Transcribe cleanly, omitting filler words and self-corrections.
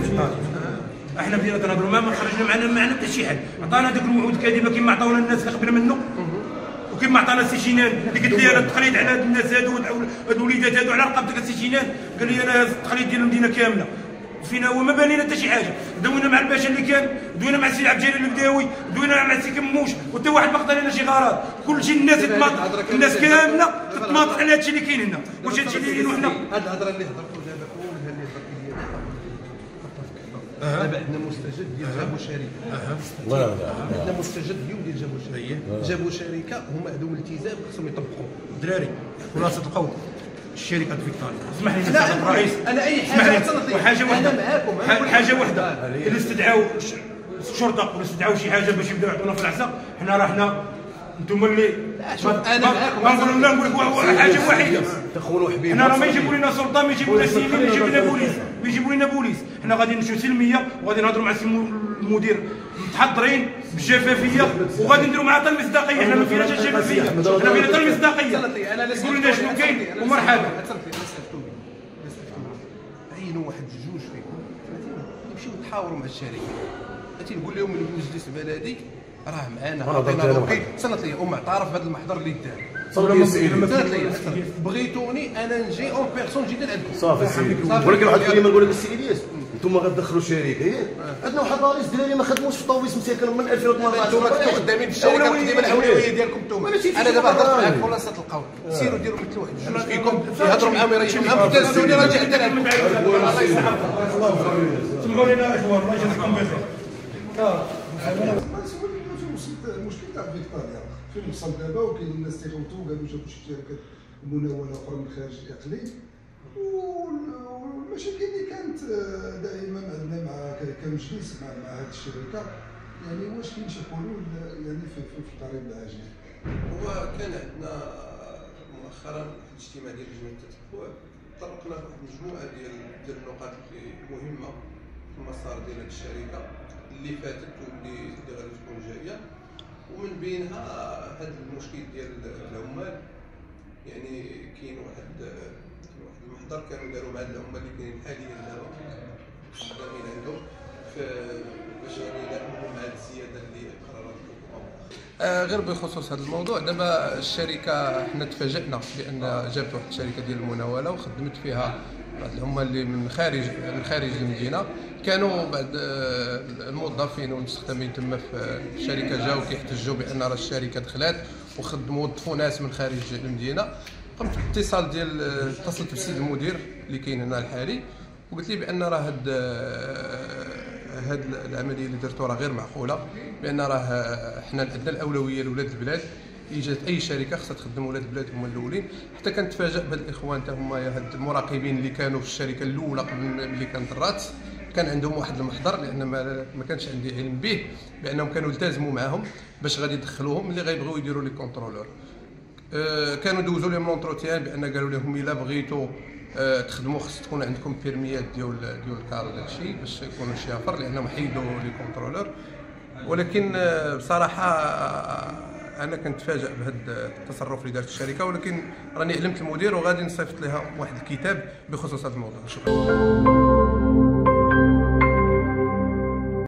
في الطريق. احنا بدينا كنهضروا ما خرجنا معنا حتى شي حاجه. عطانا داك الوعود كاذبه كما عطاونا الناس اللي قبل منه، وكما عطانا سي جنان اللي قلت لي انا التقليد على هاد الناس هادو هاد الوليدات هادو على رقبتك سي جنان، قال لي انا التقليد ديال المدينه كامله فينا هو ما بانينا حتى شي حاجه. دوينا مع الباشا اللي كان، دوينا مع السي عبد الجليل البداوي، دوينا مع السي كموش، وحتى واحد ما قدر لنا شي غرض. كلشي الناس تتماطل، الناس كامله تتماطل على هادشي اللي كاين هنا. واش هادشي اللي دايرينو حنا؟ هاد الهضره اللي هضرتوا دابا اولها اللي هضرتي دابا عندنا مستجد ديال جابوا شركه. عندنا مستجد اليوم ديال جابوا شركه. جابوا شركه هما عندهم التزام خصهم يطبقوا. الدراري خلاصه القول الشركه فيكتوريا، اسمح لي سعاده الرئيس، انا اي حاجه وحاجه واحده، انا معاكم حاجه واحده، الا استدعاو الشرطه ولا استدعاو شي حاجه باش يبداو يعطونا في العصا، حنا راه حنا انتم اللي انا معاكم. ما نقول لك حاجه وحيده، تخونوا حبيبي. حنا راه ما يجيبوا لنا سلطه، ما يجيبوا لنا سيفي، ما يجيبوا لنا بوليس، ما يجيبوا لنا بوليس. حنا غادي نمشيو سلميه وغادي نهضروا مع المدير متحضرين بالشفافيه، وغادي نديروا معاه حتى المصداقيه. حنا ما فيناش الشفافيه، حنا فينا حتى المصداقيه. قولوا لنا شنو كاين ومرحبا. عينوا واحد جوج فيكم يمشيو يتحاوروا مع الشركه، غادي نقول لهم المجلس البلدي راه معانا، عطينا روكي. صنت لي اعترف بهذا المحضر اللي دار. بغيتوني انا نجي اون بيرسون جيت لعندكم صافي سيدي. ولكن واحد الكلمه نقول لك السيديات، انتم غتدخلوا شركه عندنا واحد الرئيس دراري ما خدموش في الطوبيس مساكن من 2018. انتم كنتو خدامين في الشركه ديما الاولويه ديالكم انتم. انا دابا هضرت معاك خلاصه القول، سيروا ديروا مثل واحد جوج فيكم يهضروا معاهم يريحوا معاهم تهزوني راه جا حتى لعندكم. الله يسلمك. سمحوا لنا اخوان الله يجازيكم بخير. المشكل تاع فيكتوريا فين وصل دابا، وكاين الناس تيغوتوا قالوا جابوا شي شركات مناوله اخرى من خارج الاقليم، والمشاكل اللي كانت دائما عندنا مع كمجلس مع هذه الشركه، يعني واش كاين شي حلول يعني في القريب العاجل؟ هو كان عندنا مؤخرا في الاجتماع ديال لجنه التتبع طرقنا لواحد المجموعه ديال النقاط اللي مهمه في المسار ديال هذه الشركه اللي فاتت واللي غادي تكون جايه، ومن بينها هذا المشكل ديال العمال. يعني كاين واحد المحضر كانوا داروا مع العمال اللي كاينين حاليا دابا خدامين عندهم باش يعني يدعموهم مع الزياده اللي قررت الحكومه. غير بخصوص هذا الموضوع، دابا الشركه حنا تفاجئنا بان جابت واحد الشركه ديال المناوله وخدمت فيها بعض العمال اللي من خارج المدينه. كانوا بعض الموظفين والمستخدمين تما في الشركه جاوا كيحتجوا بان راه الشركه دخلات وخدموا وظفوا ناس من خارج المدينه. قمت اتصلت بالسيد المدير اللي كاين هنا الحالي وقلت لي بان راه هاد العمليه اللي درتو راه غير معقوله، بان راه حنا عندنا الاولويه لولاد البلاد. ايجاد اي شركه خصها تخدم ولاد البلاد هما الاولين. حتى كنتفاجئ بهاد الاخوان حتى هما هاد المراقبين اللي كانوا في الشركه الاولى قبل ملي كانت الرات، كان عندهم واحد المحضر لان ما كانش عندي علم به بانهم كانوا التزموا معاهم باش غادي يدخلوهم اللي غيبغيو يديروا لي كونترولور. كانوا دوزوا لهم لونتروتيان بان قالوا لهم الا بغيتوا تخدموا خص تكون عندكم بيرميات ديال الكار وداكشي باش يكونوا شافر لانهم حيدوا لي كونترولور. ولكن بصراحه انا كنتفاجئ بهذا التصرف اللي دارت الشركه، ولكن راني علمت المدير وغادي نصيفط لها واحد الكتاب بخصوص هذا الموضوع. شكرا.